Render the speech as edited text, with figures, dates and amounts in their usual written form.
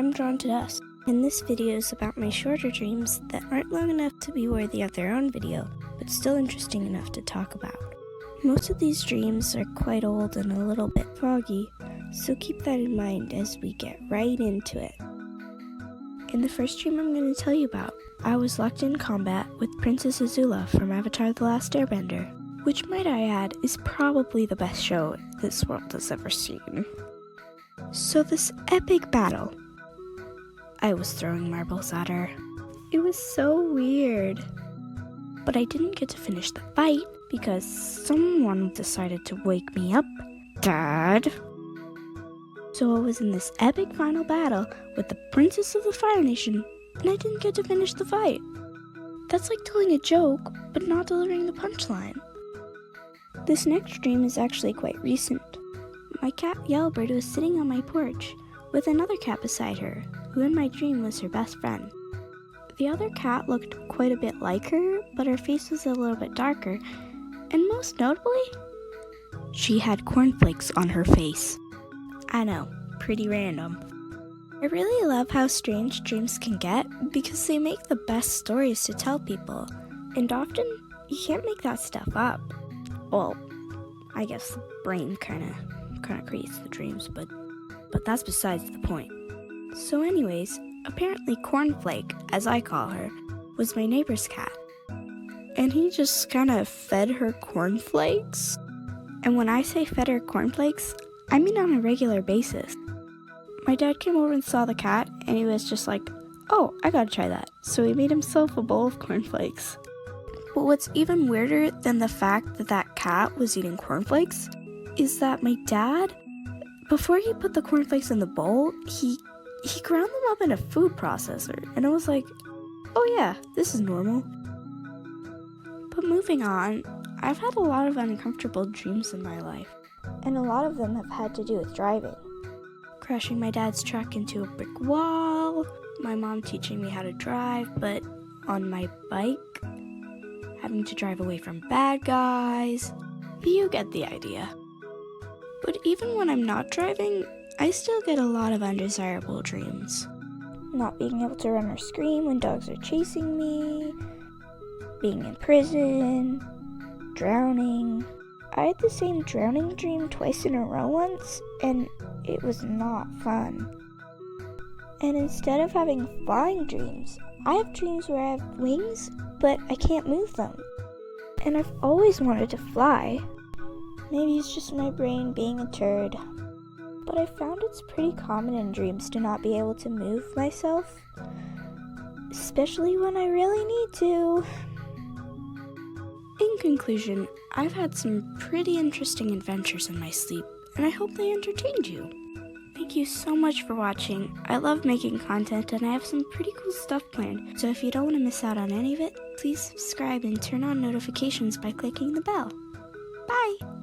I'm drawn to dust, and this video is about my shorter dreams that aren't long enough to be worthy of their own video, but still interesting enough to talk about. Most of these dreams are quite old and a little bit foggy, so keep that in mind as we get right into it. In the first dream I'm going to tell you about, I was locked in combat with Princess Azula from Avatar: The Last Airbender, which, might I add, is probably the best show this world has ever seen. So this epic battle, I was throwing marbles at her. It was so weird. But I didn't get to finish the fight because someone decided to wake me up, Dad. So I was in this epic final battle with the Princess of the Fire Nation, and I didn't get to finish the fight. That's like telling a joke, but not delivering the punchline. This next dream is actually quite recent. My cat Yellowbird was sitting on my porch with another cat beside her, who in my dream was her best friend. The other cat looked quite a bit like her, but her face was a little bit darker, and most notably, she had cornflakes on her face. I know, pretty random. I really love how strange dreams can get because they make the best stories to tell people, and often you can't make that stuff up. Well, I guess the brain kind of creates the dreams, but that's besides the point. So anyways, apparently Cornflake, as I call her, was my neighbor's cat. And he just kind of fed her cornflakes. And when I say fed her cornflakes, I mean on a regular basis. My dad came over and saw the cat, and he was just like, oh, I gotta try that. So he made himself a bowl of cornflakes. But what's even weirder than the fact that that cat was eating cornflakes is that my dad, before he put the cornflakes in the bowl, he ground them up in a food processor. And I was like, oh yeah, this is normal. But moving on, I've had a lot of uncomfortable dreams in my life. And a lot of them have had to do with driving. Crashing my dad's truck into a brick wall, my mom teaching me how to drive, but on my bike, having to drive away from bad guys. You get the idea. But even when I'm not driving, I still get a lot of undesirable dreams. Not being able to run or scream when dogs are chasing me, being in prison, drowning. I had the same drowning dream twice in a row once, and it was not fun. And instead of having flying dreams, I have dreams where I have wings, but I can't move them. And I've always wanted to fly. Maybe it's just my brain being a turd. But I found it's pretty common in dreams to not be able to move myself, especially when I really need to. In conclusion, I've had some pretty interesting adventures in my sleep, and I hope they entertained you. Thank you so much for watching. I love making content, and I have some pretty cool stuff planned, so if you don't want to miss out on any of it, please subscribe and turn on notifications by clicking the bell. Bye!